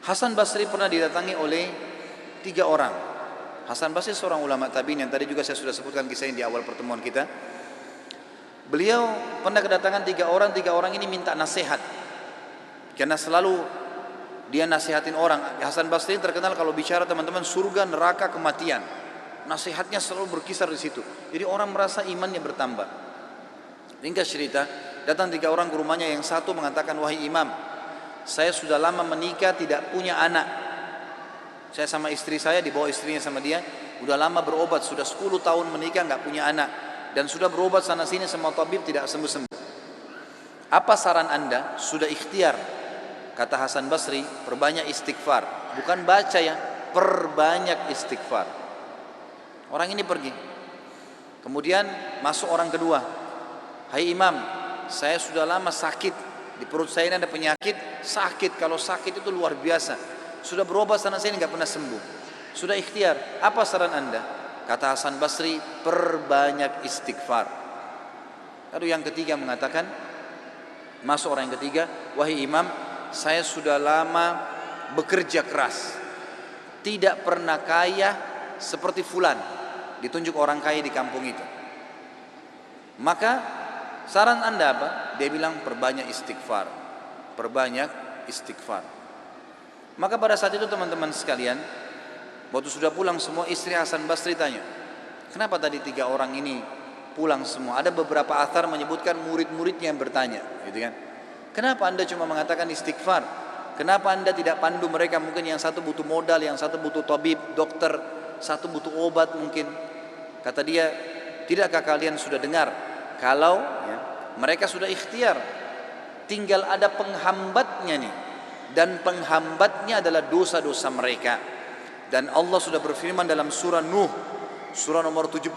Hasan Basri pernah didatangi oleh 3 orang. Hasan Basri seorang ulama tabi'in yang tadi juga saya sudah sebutkan kisahnya di awal pertemuan kita. Beliau pernah kedatangan 3 orang. 3 orang ini minta nasihat, karena selalu dia nasihatin orang. Hasan Basri terkenal kalau bicara teman-teman surga, neraka, kematian. Nasihatnya selalu berkisar di situ. Jadi orang merasa imannya bertambah. Ringkas cerita, datang 3 orang ke rumahnya. Yang satu mengatakan, wahai imam, saya sudah lama menikah tidak punya anak. Saya sama istri saya, dibawa istrinya sama dia, udah lama berobat, sudah 10 tahun menikah nggak punya anak, dan sudah berobat sana sini sama tabib tidak sembuh-sembuh. Apa saran anda? Sudah ikhtiar, kata Hasan Basri, perbanyak istighfar. Bukan baca ya, perbanyak istighfar. Orang ini pergi. Kemudian masuk orang kedua. Hai imam, saya sudah lama sakit, di perut saya ini ada penyakit, sakit. Kalau sakit itu luar biasa. Sudah berobat sana sini nggak pernah sembuh. Sudah ikhtiar. Apa saran anda? Kata Hasan Basri, perbanyak istighfar. Lalu yang ketiga mengatakan, masuk orang yang ketiga, wahai imam, saya sudah lama bekerja keras, tidak pernah kaya seperti fulan. Ditunjuk orang kaya di kampung itu. Maka saran anda apa? Dia bilang perbanyak istighfar. Perbanyak istighfar. Maka pada saat itu teman-teman sekalian, waktu sudah pulang semua, istri Hasan Basri tanya, kenapa tadi 3 orang ini pulang semua? Ada beberapa athar menyebutkan murid-muridnya yang bertanya, gitu kan? Kenapa anda cuma mengatakan istighfar? Kenapa anda tidak pandu mereka? Mungkin yang satu butuh modal, yang satu butuh tabib, dokter, satu butuh obat mungkin. Kata dia, tidakkah kalian sudah dengar kalau ya, mereka sudah ikhtiar, tinggal ada penghambatnya nih, dan penghambatnya adalah dosa-dosa mereka. Dan Allah sudah berfirman dalam surah Nuh, surah nomor 71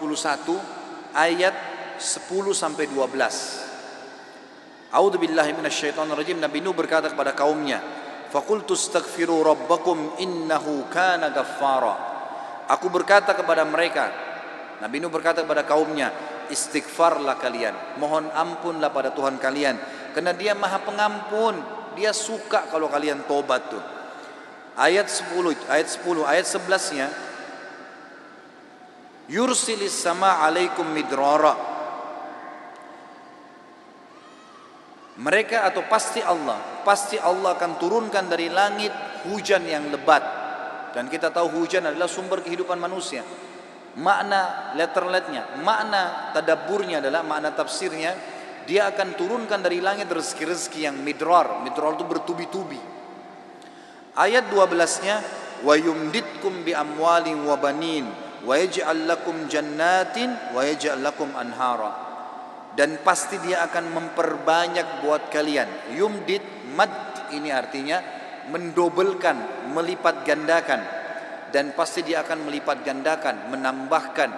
ayat 10 sampai 12. A'udzubillahi minasyaitonirrajim. Nabi Nuh berkata kepada kaumnya, faqultu astaghfiru rabbakum innahu kana ghaffara. Aku berkata kepada mereka, Nabi Nuh berkata kepada kaumnya, istighfarlah kalian, mohon ampunlah pada Tuhan kalian, karena dia maha pengampun. Dia suka kalau kalian tobat tuh. Ayat 10, ayat 11-nya, yursilis sama alaikum midrara. Mereka atau pasti Allah akan turunkan dari langit hujan yang lebat. Dan kita tahu hujan adalah sumber kehidupan manusia. Makna letterletnya, makna tadabburnya adalah, makna tafsirnya, dia akan turunkan dari langit rezeki-rezeki yang midrar. Midrar itu bertubi-tubi. Ayat 12-nya, wa yumditkum bi amwalin wa banin wa yaj'al lakum jannatin wa yaj'al lakum anhara. Dan pasti dia akan memperbanyak buat kalian. Yumdit, mad ini artinya mendobelkan, melipat gandakan. Dan pasti dia akan melipat gandakan, menambahkan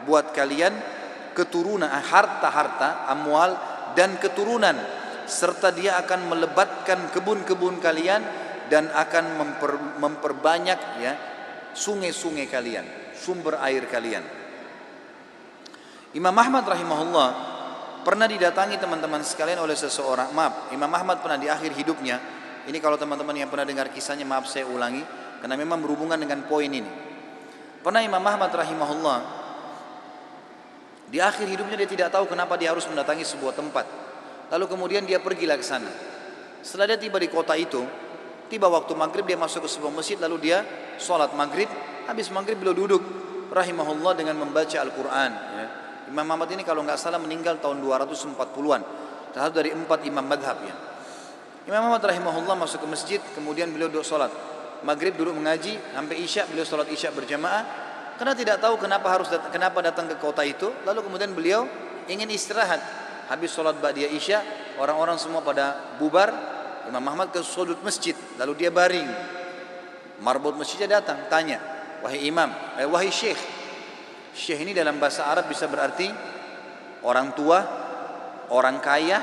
buat kalian keturunan, harta-harta, amwal dan keturunan, serta dia akan melebatkan kebun-kebun kalian dan akan memperbanyak ya sungai-sungai kalian, sumber air kalian. Imam Ahmad rahimahullah pernah didatangi teman-teman sekalian oleh seseorang. Maaf, Imam Ahmad pernah di akhir hidupnya, ini kalau teman-teman yang pernah dengar kisahnya, maaf saya ulangi karena memang berhubungan dengan poin ini. Pernah Imam Ahmad rahimahullah di akhir hidupnya dia tidak tahu kenapa dia harus mendatangi sebuah tempat. Lalu kemudian dia pergilah ke sana. Setelah dia tiba di kota itu, tiba waktu maghrib, dia masuk ke sebuah masjid, lalu dia sholat maghrib. Habis maghrib beliau duduk rahimahullah dengan membaca Al-Quran ya. Imam Ahmad ini kalau nggak salah meninggal tahun 240-an, salah satu dari 4 imam madhab ya. Imam Ahmad rahimahullah masuk ke masjid, kemudian beliau duduk sholat maghrib, duduk mengaji sampai isya. Beliau sholat isya berjamaah karena tidak tahu kenapa datang ke kota itu. Lalu kemudian beliau ingin istirahat. Habis sholat ba'diyah isya, orang-orang semua pada bubar. Imam Ahmad ke sudut masjid, lalu dia baring. Marbot masjidnya datang, tanya, wahai imam, wahai syekh. Syekh ini dalam bahasa Arab bisa berarti orang tua, orang kaya,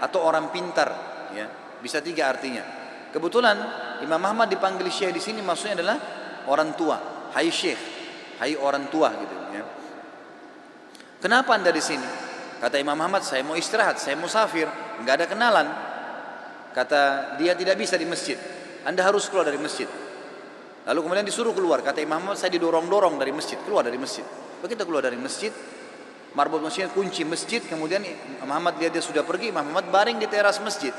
atau orang pintar. Ya, bisa 3 artinya. Kebetulan Imam Ahmad dipanggil syekh di sini, maksudnya adalah orang tua. Hai syekh, hai orang tua gitu ya. Kenapa anda di sini? Kata Imam Ahmad, saya mau istirahat, saya musafir, nggak ada kenalan. Kata dia, tidak bisa di masjid. Anda harus keluar dari masjid. Lalu kemudian disuruh keluar. Kata Imam Ahmad, saya didorong-dorong dari masjid, keluar dari masjid. Begitu keluar dari masjid, marbot masjid kunci masjid. Kemudian Imam Ahmad lihat dia sudah pergi. Imam Ahmad baring di teras masjid.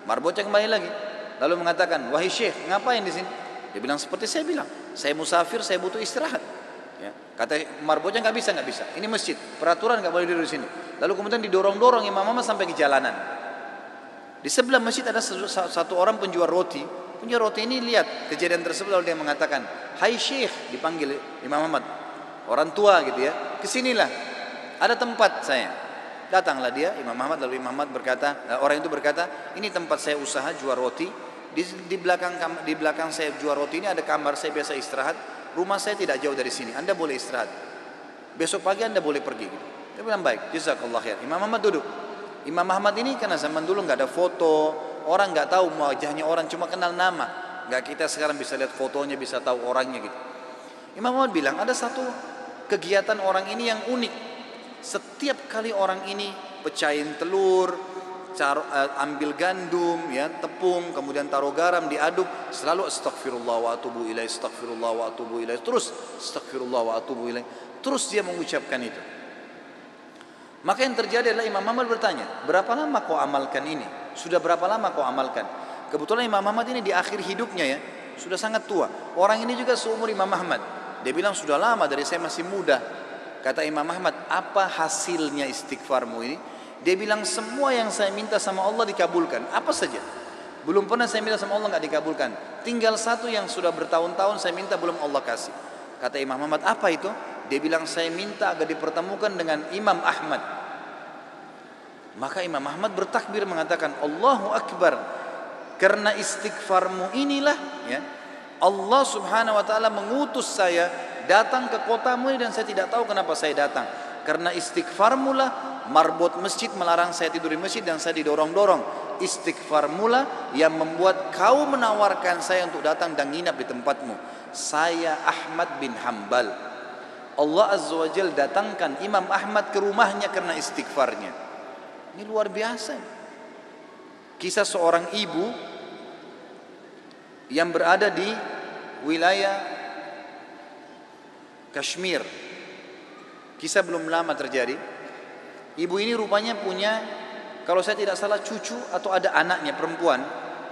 Marbotnya kembali lagi. Lalu mengatakan, wahai syekh, ngapain di sini? Dia bilang seperti saya bilang, saya musafir, saya butuh istirahat. Ya. Kata marbotnya nggak bisa. Ini masjid, peraturan nggak boleh duduk di sini. Lalu kemudian didorong-dorong Imam Ahmad sampai ke jalanan. Di sebelah masjid ada satu orang penjual roti. Penjual roti ini lihat kejadian tersebut, lalu dia mengatakan, hai syekh, dipanggil Imam Ahmad, orang tua gitu ya, kesinilah, ada tempat saya. Datanglah dia, Imam Ahmad, lalu Imam Ahmad berkata, orang itu berkata, ini tempat saya usaha jual roti. Di belakang saya jual roti ini ada kamar saya biasa istirahat. Rumah saya tidak jauh dari sini, Anda boleh istirahat. Besok pagi Anda boleh pergi. Gitu. Dia bilang baik, jazakallah khair. Imam Ahmad duduk. Imam Ahmad ini karena zaman dulu nggak ada foto, orang nggak tahu wajahnya orang, cuma kenal nama. Nggak kita sekarang bisa lihat fotonya, bisa tahu orangnya gitu. Imam Ahmad bilang ada satu kegiatan orang ini yang unik. Setiap kali orang ini pecahin telur, ambil gandum, ya, tepung, kemudian taruh garam, diaduk, selalu astagfirullah wa atubu ilaih, astagfirullah wa atubu ilaih, terus astagfirullah wa atubu ilaih, terus dia mengucapkan itu. Maka yang terjadi adalah Imam Ahmad bertanya, berapa lama kau amalkan ini? Sudah berapa lama kau amalkan? Kebetulan Imam Ahmad ini di akhir hidupnya ya, sudah sangat tua. Orang ini juga seumur Imam Ahmad. Dia bilang sudah lama, dari saya masih muda. Kata Imam Ahmad, apa hasilnya istighfarmu ini? Dia bilang semua yang saya minta sama Allah dikabulkan. Apa saja? Belum pernah saya minta sama Allah nggak dikabulkan. Tinggal satu yang sudah bertahun-tahun saya minta belum Allah kasih. Kata Imam Ahmad, apa itu? Dia bilang saya minta agar dipertemukan dengan Imam Ahmad. Maka Imam Ahmad bertakbir mengatakan Allahu Akbar. Karena istighfarmu inilah ya, Allah subhanahu wa ta'ala mengutus saya datang ke kotamu ini, dan saya tidak tahu kenapa saya datang. Karena istighfarmu lah marbot masjid melarang saya tidur di masjid dan saya didorong-dorong. Istighfarmu lah yang membuat kau menawarkan saya untuk datang dan nginap di tempatmu. Saya Ahmad bin Hanbal. Allah Azza wa Jal datangkan Imam Ahmad ke rumahnya karena istighfarnya. Ini luar biasa. Kisah seorang ibu yang berada di wilayah Kashmir. Kisah belum lama terjadi. Ibu ini rupanya punya, kalau saya tidak salah cucu atau ada anaknya perempuan,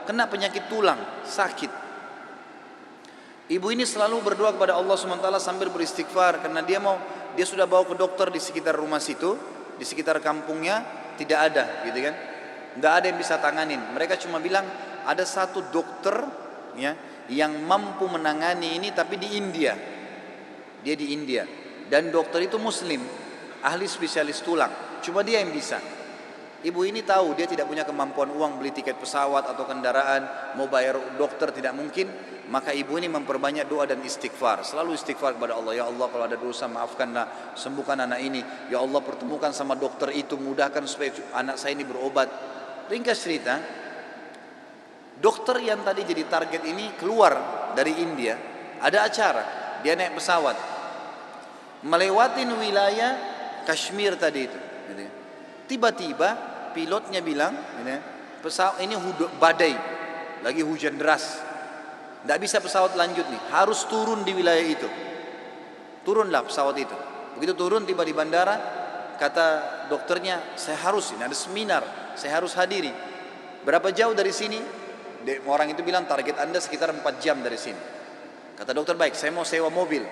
kena penyakit tulang, sakit. Ibu ini selalu berdoa kepada Allah SWT sambil beristighfar, karena dia sudah bawa ke dokter di sekitar rumah situ, di sekitar kampungnya tidak ada, gitu kan? Nggak ada yang bisa tanganin. Mereka cuma bilang ada satu dokter ya yang mampu menangani ini, tapi di India. Dia di India dan dokter itu Muslim, ahli spesialis tulang. Cuma dia yang bisa. Ibu ini tahu dia tidak punya kemampuan uang beli tiket pesawat atau kendaraan, mau bayar dokter tidak mungkin. Maka ibu ini memperbanyak doa dan istighfar. Selalu istighfar kepada Allah. Ya Allah, kalau ada dosa maafkanlah, sembuhkan anak ini. Ya Allah, pertemukan sama dokter itu, mudahkan supaya anak saya ini berobat. Ringkas cerita, dokter yang tadi jadi target ini keluar dari India. Ada acara, dia naik pesawat melewatin wilayah Kashmir tadi itu. Tiba-tiba pilotnya bilang, pesawat ini badai, lagi hujan deras. Tidak bisa pesawat lanjut nih, harus turun di wilayah itu. Turunlah pesawat itu. Begitu turun, tiba di bandara, kata dokternya, saya harus, ini ada seminar, saya harus hadiri. Berapa jauh dari sini? Orang itu bilang target Anda sekitar 4 jam dari sini. Kata dokter, baik, saya mau sewa mobil.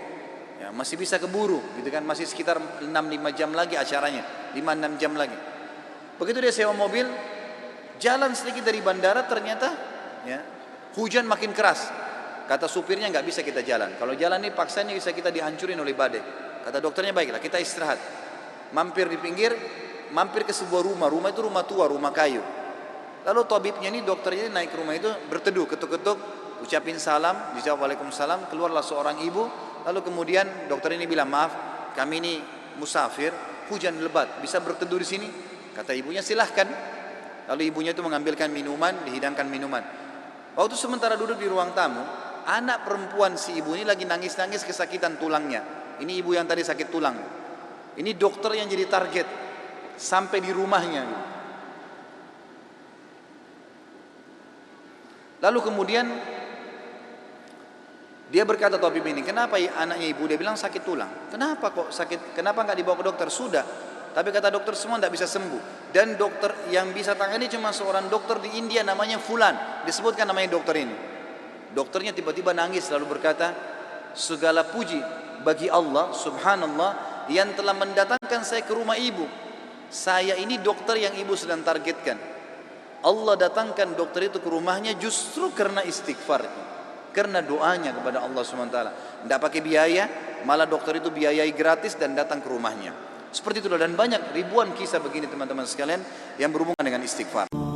Ya, masih bisa keburu, gitu kan? Masih sekitar 6-5 jam lagi acaranya, 5-6 jam lagi. Begitu dia sewa mobil, jalan sedikit dari bandara, ternyata ya, hujan makin keras. Kata supirnya nggak bisa kita jalan. Kalau jalan ini paksanya bisa kita dihancurin oleh badai. Kata dokternya baiklah kita istirahat. Mampir di pinggir, mampir ke sebuah rumah. Rumah itu rumah tua, rumah kayu. Lalu tabibnya ini, dokternya ini naik ke rumah itu, berteduh, ketuk-ketuk, ucapin salam, dijawab waalaikumsalam. Keluarlah seorang ibu. Lalu kemudian dokter ini bilang, maaf, kami ini musafir, hujan lebat, bisa berteduh di sini? Kata ibunya silahkan. Lalu ibunya itu mengambilkan minuman, dihidangkan minuman. Waktu sementara duduk di ruang tamu, anak perempuan si ibu ini lagi nangis-nangis kesakitan tulangnya. Ini ibu yang tadi sakit tulang. Ini dokter yang jadi target sampai di rumahnya. Lalu kemudian Dia berkata tabib ini, kenapa anaknya ibu? Dia bilang sakit tulang. Kenapa kok sakit? Kenapa nggak dibawa ke dokter? Sudah. Tapi kata dokter semua tidak bisa sembuh. Dan dokter yang bisa tangani cuma seorang dokter di India namanya Fulan. Disebutkan namanya dokter ini. Dokternya tiba-tiba nangis lalu berkata, segala puji bagi Allah subhanallah yang telah mendatangkan saya ke rumah ibu. Saya ini dokter yang ibu sedang targetkan. Allah datangkan dokter itu ke rumahnya justru karena istighfarnya, karena doanya kepada Allah SWT. Tidak pakai biaya, malah dokter itu biayai gratis dan datang ke rumahnya. Seperti itu, dan banyak ribuan kisah begini teman-teman sekalian yang berhubungan dengan istighfar.